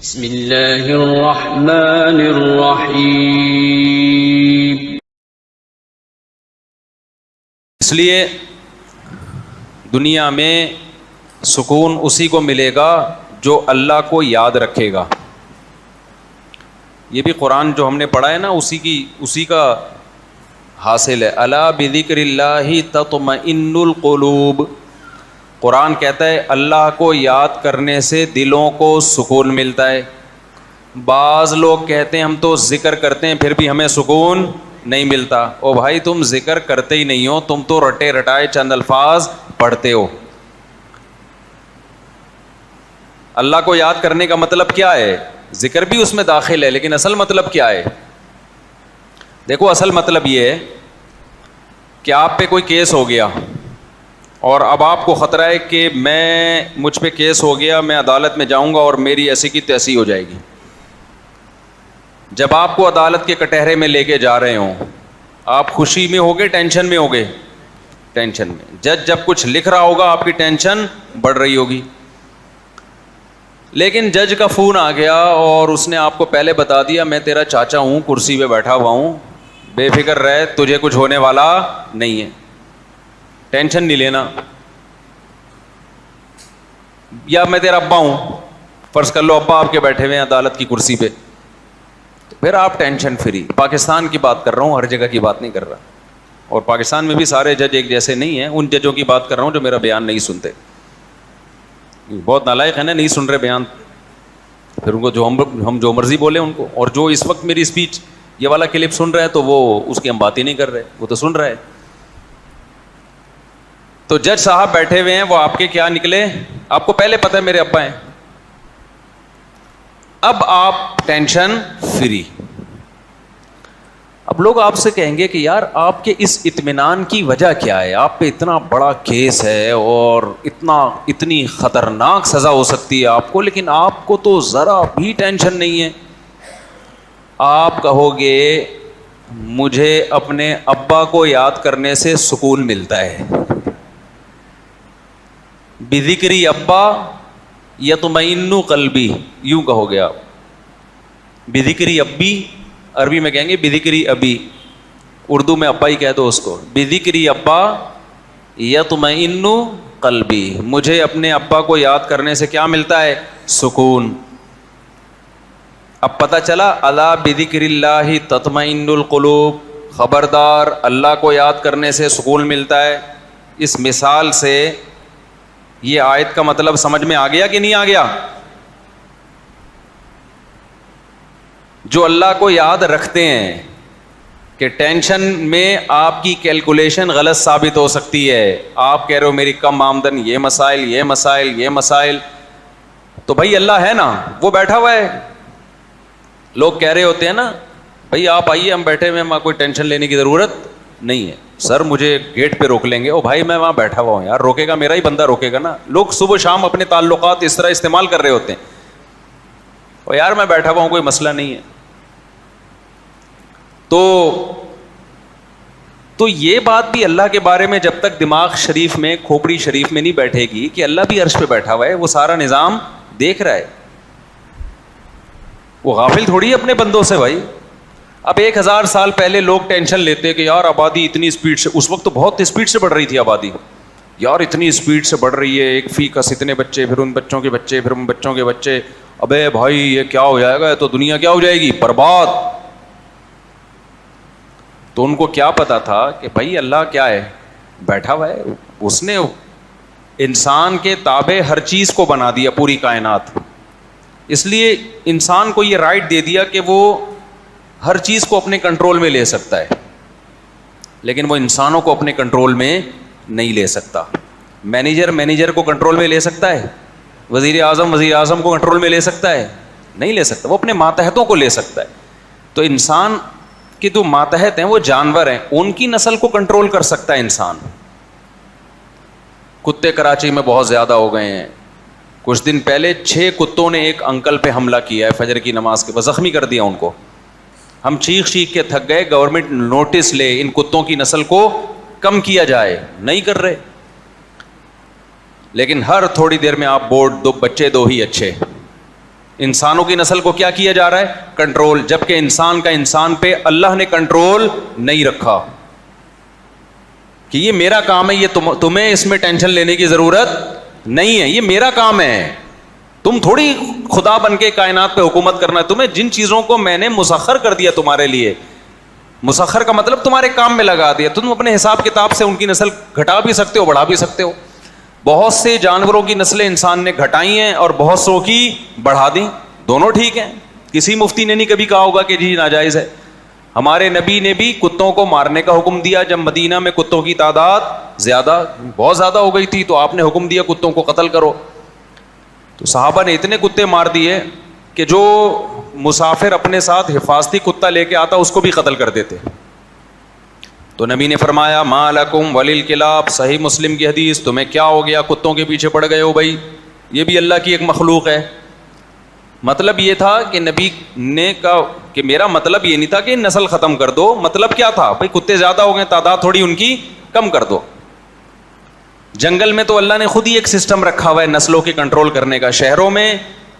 بسم اللہ الرحمن الرحیم۔ اس لیے دنیا میں سکون اسی کو ملے گا جو اللہ کو یاد رکھے گا۔ یہ بھی قرآن جو ہم نے پڑھا ہے نا اسی کا حاصل ہے۔ الا بذکر اللہ تطمئن القلوب۔ قرآن کہتا ہے اللہ کو یاد کرنے سے دلوں کو سکون ملتا ہے۔ بعض لوگ کہتے ہیں ہم تو ذکر کرتے ہیں پھر بھی ہمیں سکون نہیں ملتا۔ او بھائی تم ذکر کرتے ہی نہیں ہو، تم تو رٹے رٹائے چند الفاظ پڑھتے ہو۔ اللہ کو یاد کرنے کا مطلب کیا ہے؟ ذکر بھی اس میں داخل ہے، لیکن اصل مطلب کیا ہے؟ دیکھو اصل مطلب یہ ہے کہ آپ پہ کوئی کیس ہو گیا اور اب آپ کو خطرہ ہے کہ مجھ پہ کیس ہو گیا، میں عدالت میں جاؤں گا اور میری ایسی کی تیسی ہو جائے گی۔ جب آپ کو عدالت کے کٹہرے میں لے کے جا رہے ہوں، آپ خوشی میں ہوگے ٹینشن میں ہوگے؟ ٹینشن میں۔ جج جب کچھ لکھ رہا ہوگا آپ کی ٹینشن بڑھ رہی ہوگی، لیکن جج کا فون آ گیا اور اس نے آپ کو پہلے بتا دیا میں تیرا چاچا ہوں، کرسی پہ بیٹھا ہوا ہوں، بے فکر رہے، تجھے کچھ ہونے والا نہیں ہے، ٹینشن نہیں لینا۔ یا میں تیرا ابا ہوں، فرض کر لو ابا آپ کے بیٹھے ہوئے ہیں عدالت کی کرسی پہ، تو پھر آپ ٹینشن فری۔ پاکستان کی بات کر رہا ہوں، ہر جگہ کی بات نہیں کر رہا، اور پاکستان میں بھی سارے جج ایک جیسے نہیں ہیں، ان ججوں کی بات کر رہا ہوں جو میرا بیان نہیں سنتے۔ بہت نالائق ہے نا، نہیں سن رہے بیان، پھر ان کو ہم جو مرضی بولیں ان کو۔ اور جو اس وقت میری اسپیچ یہ والا کلپ سن رہے ہیں تو وہ اس کی ہم بات ہی نہیں کر رہے، وہ تو سن رہے ہیں۔ تو جج صاحب بیٹھے ہوئے ہیں، وہ آپ کے کیا نکلے؟ آپ کو پہلے پتہ ہے میرے ابا ہیں، اب آپ ٹینشن فری۔ اب لوگ آپ سے کہیں گے کہ یار آپ کے اس اطمینان کی وجہ کیا ہے؟ آپ پہ اتنا بڑا کیس ہے اور اتنی خطرناک سزا ہو سکتی ہے آپ کو، لیکن آپ کو تو ذرا بھی ٹینشن نہیں ہے۔ آپ کہو گے مجھے اپنے ابا کو یاد کرنے سے سکون ملتا ہے۔ بذکری ابا یطمئن قلبی، یوں کہو گے آپ۔ بذکری ابی، عربی میں کہیں گے بذکری ابی، اردو میں ابا ہی کہہ دو اس کو۔ بذکری ابا یطمئن قلبی، مجھے اپنے ابا کو یاد کرنے سے کیا ملتا ہے؟ سکون۔ اب پتہ چلا الا بذکر اللہ تطمئن القلوب، خبردار اللہ کو یاد کرنے سے سکون ملتا ہے۔ اس مثال سے یہ آیت کا مطلب سمجھ میں آ گیا کہ نہیں آ گیا؟ جو اللہ کو یاد رکھتے ہیں کہ ٹینشن میں آپ کی کیلکولیشن غلط ثابت ہو سکتی ہے، آپ کہہ رہے ہو میری کم آمدن، یہ مسائل، تو بھائی اللہ ہے نا، وہ بیٹھا ہوا ہے۔ لوگ کہہ رہے ہوتے ہیں نا بھائی آپ آئیے ہم بیٹھے ہوئے ہیں، کوئی ٹینشن لینے کی ضرورت نہیں ہے، سر مجھے گیٹ پہ روک لیں گے۔ او بھائی میں وہاں بیٹھا ہوا ہوں یار، روکے گا میرا ہی بندہ روکے گا نا۔ لوگ صبح شام اپنے تعلقات اس طرح استعمال کر رہے ہوتے ہیں، او یار میں بیٹھا ہوا ہوں کوئی مسئلہ نہیں ہے۔ تو یہ بات بھی اللہ کے بارے میں جب تک دماغ شریف میں، کھوپڑی شریف میں نہیں بیٹھے گی کہ اللہ بھی عرش پہ بیٹھا ہوا ہے، وہ سارا نظام دیکھ رہا ہے، وہ غافل تھوڑی ہے اپنے بندوں سے بھائی۔ اب 1000 سال پہلے لوگ ٹینشن لیتے کہ یار آبادی اتنی اسپیڈ سے، اس وقت تو بہت اسپیڈ سے بڑھ رہی تھی آبادی، یار اتنی اسپیڈ سے بڑھ رہی ہے، ایک فی کس اتنے بچے، پھر ان بچوں کے بچے، پھر ان بچوں کے بچے، ابے بھائی یہ کیا ہو جائے گا، تو دنیا کیا ہو جائے گی؟ برباد۔ تو ان کو کیا پتا تھا کہ بھائی اللہ کیا ہے؟ بیٹھا ہوا ہے، اس نے انسان کے تابع ہر چیز کو بنا دیا، پوری کائنات، اس لیے انسان کو یہ رائٹ دے دیا کہ وہ ہر چیز کو اپنے کنٹرول میں لے سکتا ہے، لیکن وہ انسانوں کو اپنے کنٹرول میں نہیں لے سکتا۔ مینیجر کو کنٹرول میں لے سکتا ہے؟ وزیر اعظم کو کنٹرول میں لے سکتا ہے؟ نہیں لے سکتا، وہ اپنے ماتحتوں کو لے سکتا ہے۔ تو انسان کے جو ماتحت ہیں وہ جانور ہیں، ان کی نسل کو کنٹرول کر سکتا ہے انسان۔ کتے کراچی میں بہت زیادہ ہو گئے ہیں، کچھ دن پہلے 6 کتوں نے ایک انکل پہ حملہ کیا ہے فجر کی نماز کے بعد، زخمی کر دیا ان کو۔ ہم چیخ کے تھک گئے، گورنمنٹ نوٹس لے، ان کتوں کی نسل کو کم کیا جائے، نہیں کر رہے۔ لیکن ہر تھوڑی دیر میں آپ بورڈ دو، بچے دو ہی اچھے، انسانوں کی نسل کو کیا کیا جا رہا ہے؟ کنٹرول، جبکہ انسان کا انسان پہ اللہ نے کنٹرول نہیں رکھا کہ یہ میرا کام ہے، یہ تمہیں اس میں ٹینشن لینے کی ضرورت نہیں ہے، یہ میرا کام ہے، تم تھوڑی خدا بن کے کائنات پہ حکومت کرنا ہے، تمہیں جن چیزوں کو میں نے مسخر کر دیا تمہارے لیے، مسخر کا مطلب تمہارے کام میں لگا دیا، تم اپنے حساب کتاب سے ان کی نسل گھٹا بھی سکتے ہو بڑھا بھی سکتے ہو. بہت سے جانوروں کی نسلیں انسان نے گھٹائی ہیں اور بہت سو کی بڑھا دی، دونوں ٹھیک ہیں. کسی مفتی نے نہیں کبھی کہا ہوگا کہ جی ناجائز ہے. ہمارے نبی نے بھی کتوں کو مارنے کا حکم دیا جب مدینہ میں کتوں کی تعداد بہت زیادہ ہو گئی تھی، تو آپ نے حکم دیا کتوں کو قتل کرو. تو صحابہ نے اتنے کتے مار دیے کہ جو مسافر اپنے ساتھ حفاظتی کتا لے کے آتا اس کو بھی قتل کر دیتے. تو نبی نے فرمایا ما لکم وللکلاب، صحیح مسلم کی حدیث، تمہیں کیا ہو گیا، کتوں کے پیچھے پڑ گئے ہو بھائی، یہ بھی اللہ کی ایک مخلوق ہے. مطلب یہ تھا کہ نبی نے کہا کہ میرا مطلب یہ نہیں تھا کہ نسل ختم کر دو، مطلب کیا تھا بھائی کتے زیادہ ہو گئے، تعداد تھوڑی ان کی کم کر دو. جنگل میں تو اللہ نے خود ہی ایک سسٹم رکھا ہوا ہے نسلوں کے کنٹرول کرنے کا، شہروں میں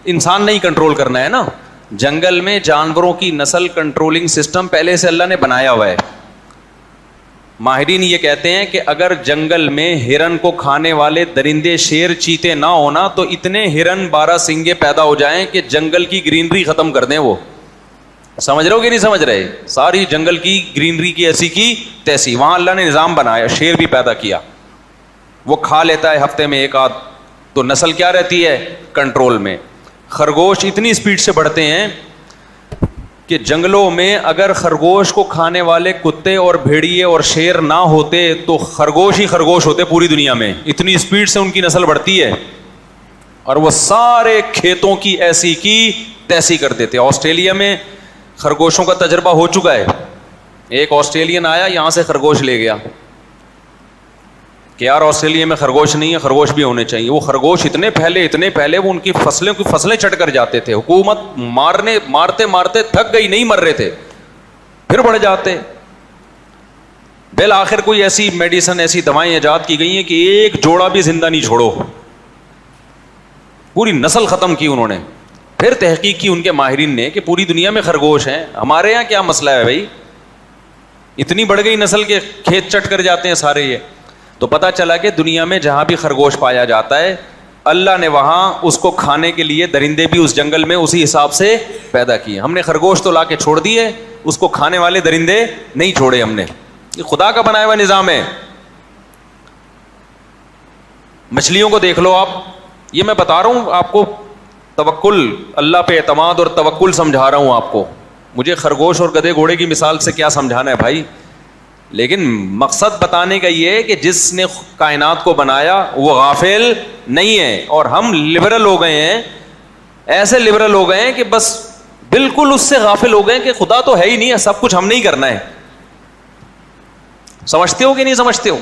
انسان نہیں کنٹرول کرنا ہے نا، جنگل میں جانوروں کی نسل کنٹرولنگ سسٹم پہلے سے اللہ نے بنایا ہوا ہے. ماہرین یہ کہتے ہیں کہ اگر جنگل میں ہرن کو کھانے والے درندے شیر چیتے نہ ہونا تو اتنے ہرن 12 سنگے پیدا ہو جائیں کہ جنگل کی گرینری ختم کر دیں. وہ سمجھ رہے ہو کہ نہیں سمجھ رہے؟ ساری جنگل کی گرینری کی ایسی کی تیسی، وہاں اللہ نے نظام بنایا، شیر بھی پیدا کیا، وہ کھا لیتا ہے ہفتے میں ایک آدھ، تو نسل کیا رہتی ہے؟ کنٹرول میں. خرگوش اتنی اسپیڈ سے بڑھتے ہیں کہ جنگلوں میں اگر خرگوش کو کھانے والے کتے اور بھیڑیے اور شیر نہ ہوتے تو خرگوش ہی خرگوش ہوتے پوری دنیا میں، اتنی اسپیڈ سے ان کی نسل بڑھتی ہے، اور وہ سارے کھیتوں کی ایسی کی تیسی کر دیتے. آسٹریلیا میں خرگوشوں کا تجربہ ہو چکا ہے. ایک آسٹریلین آیا یہاں سے خرگوش لے گیا کہ یار آسٹریلیا میں خرگوش نہیں ہے، خرگوش بھی ہونے چاہیے. وہ خرگوش اتنے پھیلے وہ ان کی فصلیں چٹ کر جاتے تھے. حکومت مارتے مارتے تھک گئی، نہیں مر رہے تھے، پھر بڑھ جاتے. بالآخر کوئی ایسی میڈیسن، ایسی دوائیں ایجاد کی گئی ہیں کہ ایک جوڑا بھی زندہ نہیں چھوڑو، پوری نسل ختم کی انہوں نے. پھر تحقیق کی ان کے ماہرین نے کہ پوری دنیا میں خرگوش ہیں، ہمارے یہاں کیا مسئلہ ہے بھائی، اتنی بڑھ گئی نسل کے کھیت چٹ کر جاتے ہیں سارے. یہ تو پتہ چلا کہ دنیا میں جہاں بھی خرگوش پایا جاتا ہے اللہ نے وہاں اس کو کھانے کے لیے درندے بھی اس جنگل میں اسی حساب سے پیدا کیے. ہم نے خرگوش تو لا کے چھوڑ دیے، اس کو کھانے والے درندے نہیں چھوڑے ہم نے. یہ خدا کا بنایا ہوا نظام ہے. مچھلیوں کو دیکھ لو آپ، یہ میں بتا رہا ہوں آپ کو، توکل، اللہ پہ اعتماد اور توکل سمجھا رہا ہوں آپ کو. مجھے خرگوش اور گدھے گھوڑے کی مثال سے کیا سمجھانا ہے بھائی، لیکن مقصد بتانے کا یہ ہے کہ جس نے کائنات کو بنایا وہ غافل نہیں ہے. اور ہم لبرل ہو گئے ہیں، ایسے لبرل ہو گئے ہیں کہ بس بالکل اس سے غافل ہو گئے کہ خدا تو ہے ہی نہیں ہے، سب کچھ ہم نے ہی کرنا ہے. سمجھتے ہو کہ نہیں سمجھتے ہو؟